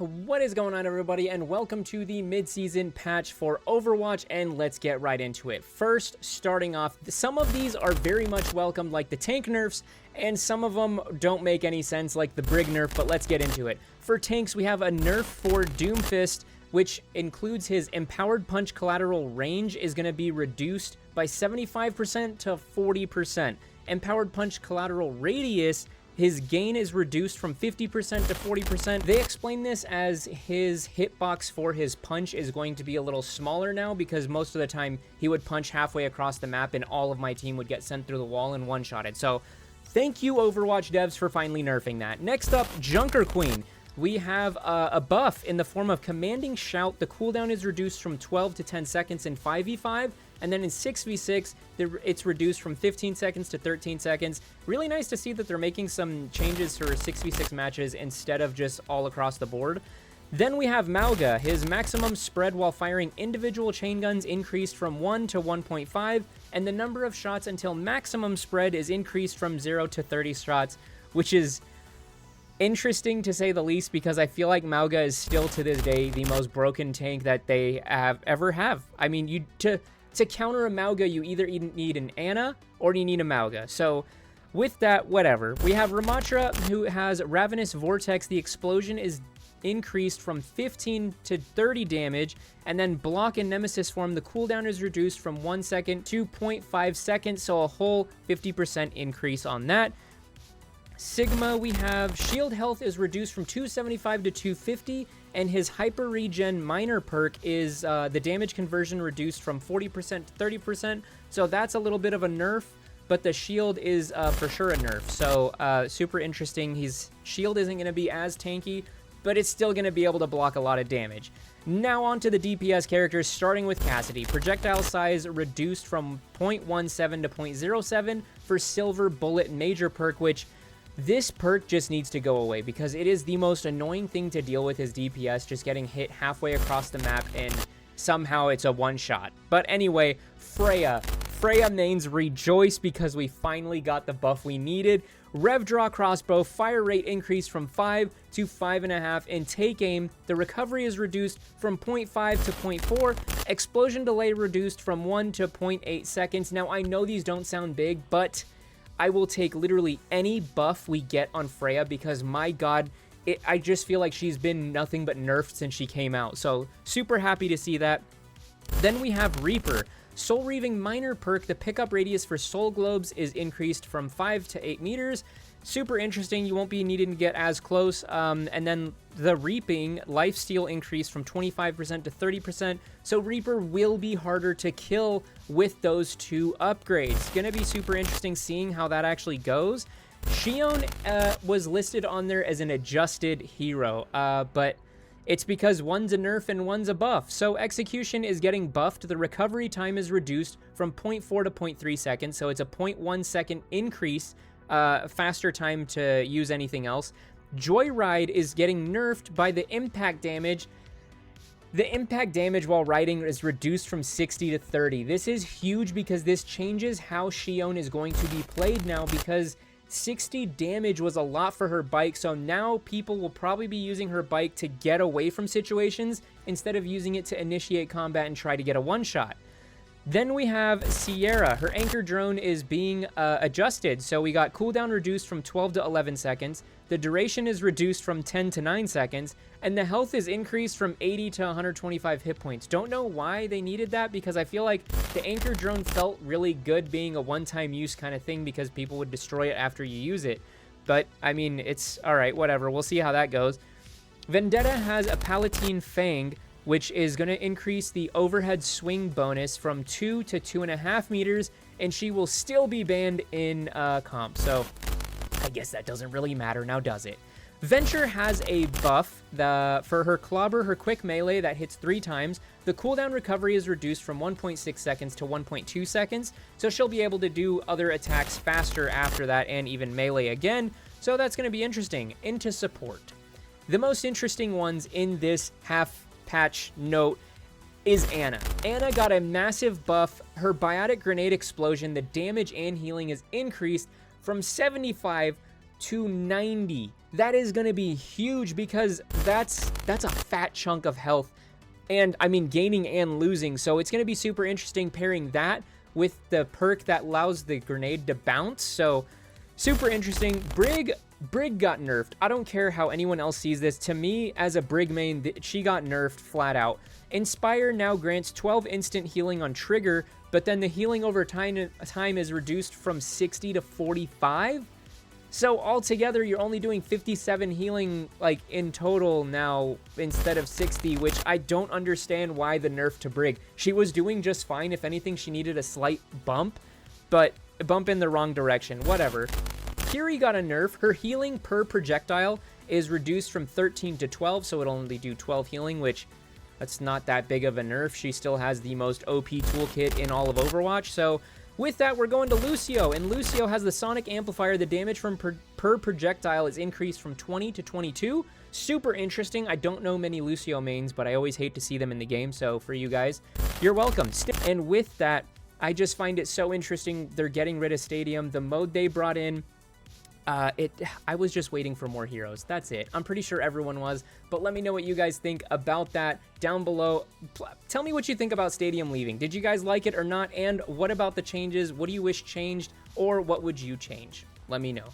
What is going on, everybody, and welcome to the mid-season patch for Overwatch, and let's get right into it. First, starting off, some of these are very much welcome, like the tank nerfs, and some of them don't make any sense, like the Brig nerf, but let's get into it. For tanks, we have a nerf for Doomfist, which includes his empowered punch collateral range is going to be reduced by 75% to 40%. Empowered punch collateral radius, his gain is reduced from 50% to 40%. They explain this as his hitbox for his punch is going to be a little smaller now because most of the time he would punch halfway across the map and all of my team would get sent through the wall and one-shotted. So thank you, Overwatch devs, for finally nerfing that. Next up, Junker Queen. We have a buff in the form of Commanding Shout. The cooldown is reduced from 12 to 10 seconds in 5v5, and then in 6v6, it's reduced from 15 seconds to 13 seconds. Really nice to see that they're making some changes for 6v6 matches instead of just all across the board. Then we have Mauga. His maximum spread while firing individual chain guns increased from 1 to 1.5, and the number of shots until maximum spread is increased from 0 to 30 shots, which is interesting to say the least, because I feel like Mauga is still to this day the most broken tank that they ever have. I mean, to counter a Mauga, you either need an Ana or you need a Mauga. So with that, whatever. We have Ramatra, who has Ravenous Vortex. The explosion is increased from 15 to 30 damage, and then Block in Nemesis form, the cooldown is reduced from 1 second to 0.5 seconds, so a whole 50% increase on that. Sigma, we have shield health is reduced from 275 to 250, and his hyper regen minor perk is the damage conversion reduced from 40% to 30%, so that's a little bit of a nerf, but the shield is for sure a nerf, so super interesting. His shield isn't going to be as tanky, but it's still going to be able to block a lot of damage. Now on to the DPS characters, starting with Cassidy. Projectile size reduced from 0.17 to 0.07 for Silver Bullet Major perk, which this perk just needs to go away because it is the most annoying thing to deal with is DPS just getting hit halfway across the map and somehow it's a one-shot. But anyway, Freja. Freja mains rejoice because we finally got the buff we needed. Rev Draw Crossbow, fire rate increased from 5 to 5.5. In Take Aim, the recovery is reduced from 0.5 to 0.4. Explosion delay reduced from 1 to 0.8 seconds. Now, I know these don't sound big, but I will take literally any buff we get on Freja because, my god, I just feel like she's been nothing but nerfed since she came out. So super happy to see that. Then we have Reaper. Soul Reaving minor perk, the pickup radius for soul globes is increased from 5 to 8 meters. Super interesting. You won't be needing to get as close. And then the Reaping lifesteal increased from 25% to 30%. So Reaper will be harder to kill with those two upgrades. Gonna be super interesting seeing how that actually goes. Xion was listed on there as an adjusted hero, but it's because one's a nerf and one's a buff. So Execution is getting buffed. The recovery time is reduced from 0.4 to 0.3 seconds. So it's a 0.1 second increase, faster time to use anything else. Joyride is getting nerfed by the impact damage. The impact damage while riding is reduced from 60 to 30. This is huge because this changes how Xion is going to be played now, because 60 damage was a lot for her bike, so now people will probably be using her bike to get away from situations instead of using it to initiate combat and try to get a one-shot. Then we have Sierra. Her anchor drone is being adjusted, so we got cooldown reduced from 12 to 11 seconds, the duration is reduced from 10 to 9 seconds, and the health is increased from 80 to 125 hit points. Don't know why they needed that, because I feel like the anchor drone felt really good being a one-time use kind of thing because people would destroy it after you use it. But, I mean, it's alright, whatever. We'll see how that goes. Vendetta has a Palatine Fang, which is going to increase the overhead swing bonus from 2 to 2.5 meters, and she will still be banned in comp. So I guess that doesn't really matter now, does it? Venture has a buff for her Clobber, her quick melee that hits 3 times. The cooldown recovery is reduced from 1.6 seconds to 1.2 seconds, so she'll be able to do other attacks faster after that and even melee again, so that's going to be interesting. Into support. The most interesting ones in this half-patch note is Ana. Ana got a massive buff. Her Biotic Grenade Explosion, the damage and healing is increased from 75 to 90. That is going to be huge because that's a fat chunk of health. And I mean, gaining and losing. So it's going to be super interesting pairing that with the perk that allows the grenade to bounce. So super interesting. Brig got nerfed. I don't care how anyone else sees this. To me, as a Brig main, she got nerfed flat out. Inspire now grants 12 instant healing on trigger, but then the healing over time is reduced from 60 to 45. So altogether, you're only doing 57 healing, like, in total now instead of 60, which I don't understand why the nerf to Brig. She was doing just fine. If anything, she needed a slight bump, but a bump in the wrong direction. Whatever. Kiri got a nerf. Her healing per projectile is reduced from 13 to 12, so it'll only do 12 healing, which that's not that big of a nerf. She still has the most OP toolkit in all of Overwatch, so with that, we're going to Lucio, and Lucio has the Sonic Amplifier. The damage from per projectile is increased from 20 to 22. Super interesting. I don't know many Lucio mains, but I always hate to see them in the game, so for you guys, you're welcome. And with that, I just find it so interesting. They're getting rid of Stadium. The mode they brought in, I was just waiting for more heroes. That's it. I'm pretty sure everyone was, but let me know what you guys think about that down below. Tell me what you think about Stadium leaving. Did you guys like it or not? And what about the changes? What do you wish changed, or what would you change? Let me know.